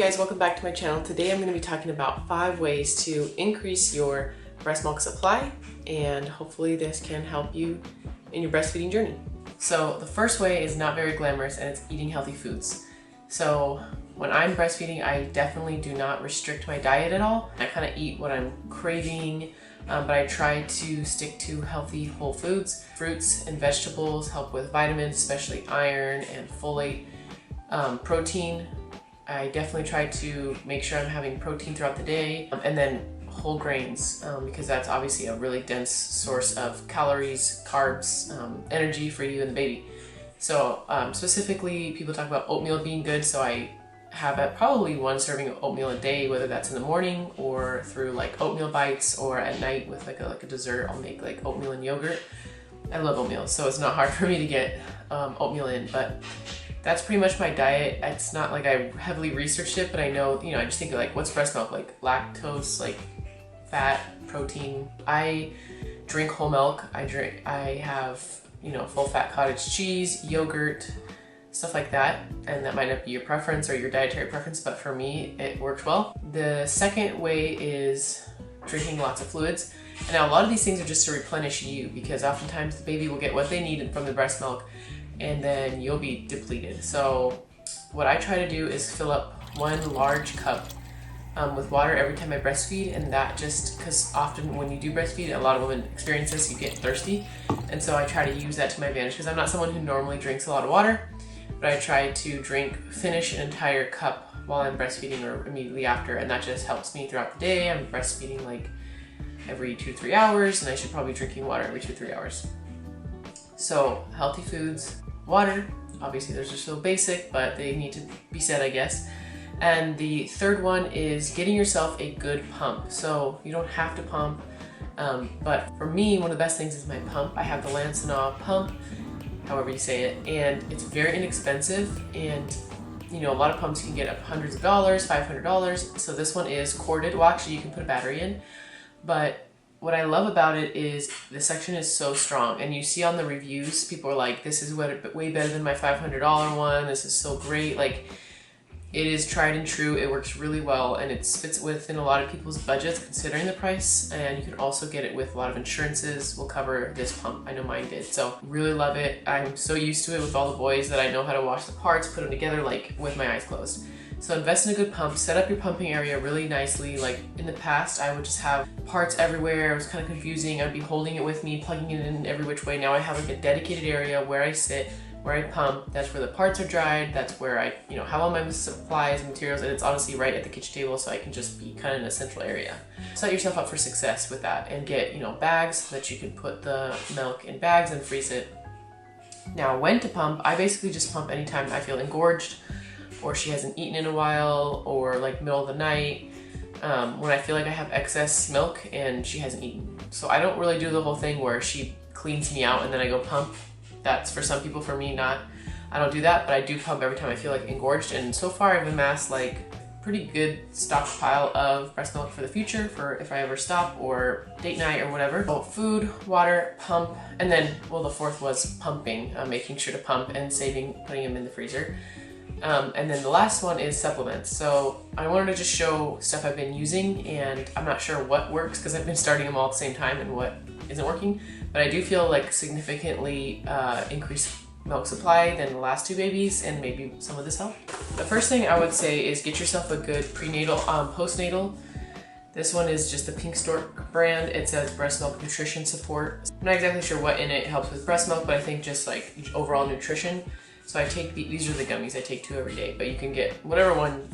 guys, welcome back to my channel. Today I'm going to be talking about 5 ways to increase your breast milk supply, and hopefully this can help you in your breastfeeding journey. So the first way is not very glamorous, and it's eating healthy foods. So when I'm breastfeeding, I definitely do not restrict my diet at all. I kind of eat what I'm craving, but I try to stick to healthy whole foods. Fruits and vegetables help with vitamins, especially iron and folate. Protein, I definitely try to make sure I'm having protein throughout the day, and then whole grains, because that's obviously a really dense source of calories, carbs, energy for you and the baby. So specifically, people talk about oatmeal being good, so I have probably 1 serving of oatmeal a day, whether that's in the morning or through like oatmeal bites, or at night with like a dessert. I'll make like oatmeal and yogurt. I love oatmeal, so it's not hard for me to get oatmeal in, but that's pretty much my diet. It's not like I heavily researched it, but I know, I just think of like, what's breast milk? Like lactose, like fat, protein. I drink whole milk. I have, full fat cottage cheese, yogurt, stuff like that. And that might not be your preference or your dietary preference, but for me, it works well. The second way is drinking lots of fluids. And now a lot of these things are just to replenish you, because oftentimes the baby will get what they need from the breast milk, and then you'll be depleted. So what I try to do is fill up 1 large cup with water every time I breastfeed, and that just because often when you do breastfeed, a lot of women experience this, you get thirsty, and so I try to use that to my advantage, because I'm not someone who normally drinks a lot of water, but I try to finish an entire cup while I'm breastfeeding or immediately after, and that just helps me throughout the day. I'm breastfeeding like every 2-3 hours, and I should probably be drinking water every 2-3 hours. So healthy foods, water, obviously those are so basic, but they need to be said, I guess. And the third one is getting yourself a good pump. So you don't have to pump, but for me, one of the best things is my pump. I have the Lansanaw pump, however you say it, and it's very inexpensive, and a lot of pumps you can get up hundreds of dollars, $500. So this one is corded. Well, actually you can put a battery in, but what I love about it is the suction is so strong, and you see on the reviews, people are like, this is way better than my $500 one, this is so great. Like, it is tried and true, it works really well, and it fits within a lot of people's budgets considering the price, and you can also get it with a lot of insurances will cover this pump. I know mine did, so really love it. I'm so used to it with all the boys that I know how to wash the parts, put them together like with my eyes closed. So invest in a good pump, set up your pumping area really nicely. Like in the past, I would just have parts everywhere. It was kind of confusing. I'd be holding it with me, plugging it in every which way. Now I have like a dedicated area where I sit, where I pump. That's where the parts are dried. That's where I, have all my supplies and materials, and it's honestly right at the kitchen table, so I can just be kind of in a central area. Set yourself up for success with that, and get, bags so that you can put the milk in bags and freeze it. Now, when to pump, I basically just pump anytime I feel engorged, or she hasn't eaten in a while, or like middle of the night, when I feel like I have excess milk and she hasn't eaten. So I don't really do the whole thing where she cleans me out and then I go pump. That's for some people, for me not. I don't do that, but I do pump every time I feel like engorged, and so far I've amassed like pretty good stockpile of breast milk for the future, for if I ever stop or date night or whatever. So food, water, pump, and then, well, the fourth was pumping, making sure to pump and putting them in the freezer. And then the last one is supplements. So I wanted to just show stuff I've been using, and I'm not sure what works because I've been starting them all at the same time and what isn't working, but I do feel like significantly increased milk supply than the last 2 babies, and maybe some of this helped. The first thing I would say is get yourself a good prenatal, postnatal. This one is just the Pink Stork brand. It says breast milk nutrition support. I'm not exactly sure what in it helps with breast milk, but I think just like overall nutrition. So I take these are the gummies. I take 2 every day, but you can get whatever one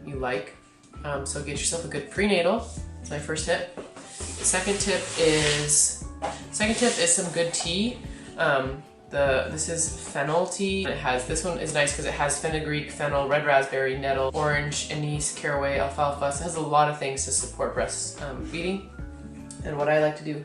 you like. So get yourself a good prenatal. That's my first tip. The second tip is some good tea. This is fennel tea. This one is nice because it has fenugreek, fennel, red raspberry, nettle, orange, anise, caraway, alfalfa. So it has a lot of things to support breast feeding. And what I like to do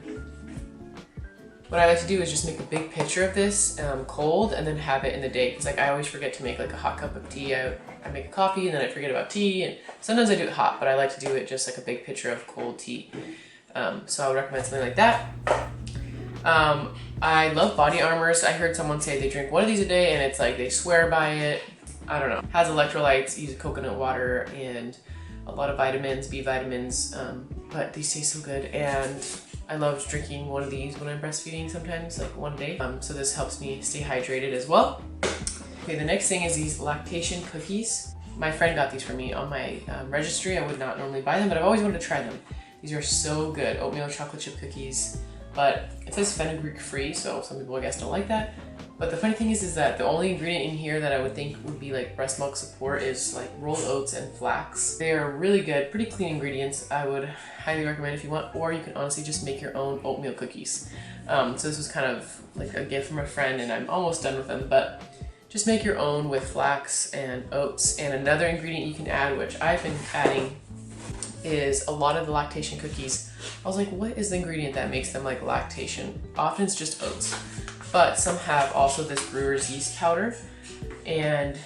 is just make a big pitcher of this cold, and then have it in the day, because like I always forget to make like a hot cup of tea. I make a coffee and then I forget about tea, and sometimes I do it hot, but I like to do it just like a big pitcher of cold tea. So I would recommend something like that. I love body armors. I heard someone say they drink 1 of these a day, and it's like they swear by it. I don't know, has electrolytes, use coconut water, and a lot of vitamins, B vitamins, but these taste so good, and I love drinking one of these when I'm breastfeeding sometimes, like one a day. So this helps me stay hydrated as well. Okay, the next thing is these lactation cookies. My friend got these for me on my registry. I would not normally buy them, but I've always wanted to try them. These are so good, oatmeal chocolate chip cookies, but it says fenugreek free, so some people I guess don't like that. But the funny thing is that the only ingredient in here that I would think would be like breast milk support is like rolled oats and flax. They are really good, pretty clean ingredients. I would highly recommend if you want, or you can honestly just make your own oatmeal cookies. So this was kind of like a gift from a friend and I'm almost done with them, but just make your own with flax and oats. And another ingredient you can add, which I've been adding, is a lot of the lactation cookies. I was like, what is the ingredient that makes them like lactation? Often it's just oats, but some have also this brewer's yeast powder, and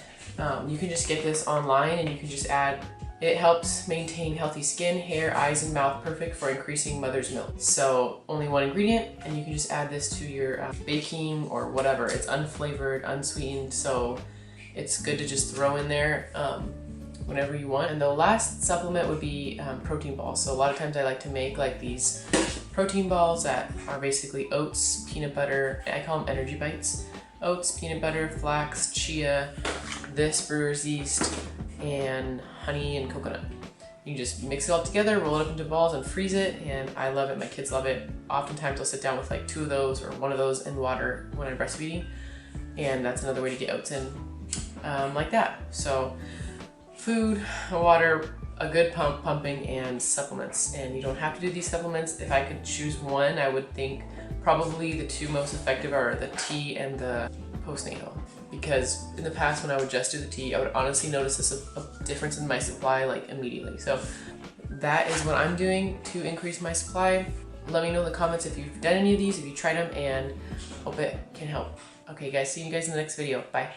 you can just get this online and you can just add. It helps maintain healthy skin, hair, eyes, and mouth, perfect for increasing mother's milk. So only one ingredient, and you can just add this to your baking or whatever. It's unflavored, unsweetened, so it's good to just throw in there whenever you want. And the last supplement would be protein balls. So a lot of times I like to make like these protein balls that are basically oats, peanut butter, I call them energy bites. Oats, peanut butter, flax, chia, this brewer's yeast, and honey and coconut. You just mix it all together, roll it up into balls and freeze it, and I love it, my kids love it. Oftentimes I'll sit down with like 2 of those or 1 of those in water when I'm breastfeeding, and that's another way to get oats in like that. So food, water, a good pumping, and supplements. And you don't have to do these supplements. If I could choose one, I would think probably the 2 most effective are the tea and the postnatal. Because in the past when I would just do the tea, I would honestly notice a difference in my supply like immediately. So that is what I'm doing to increase my supply. Let me know in the comments if you've done any of these, if you tried them, and hope it can help. Okay guys, see you guys in the next video. Bye.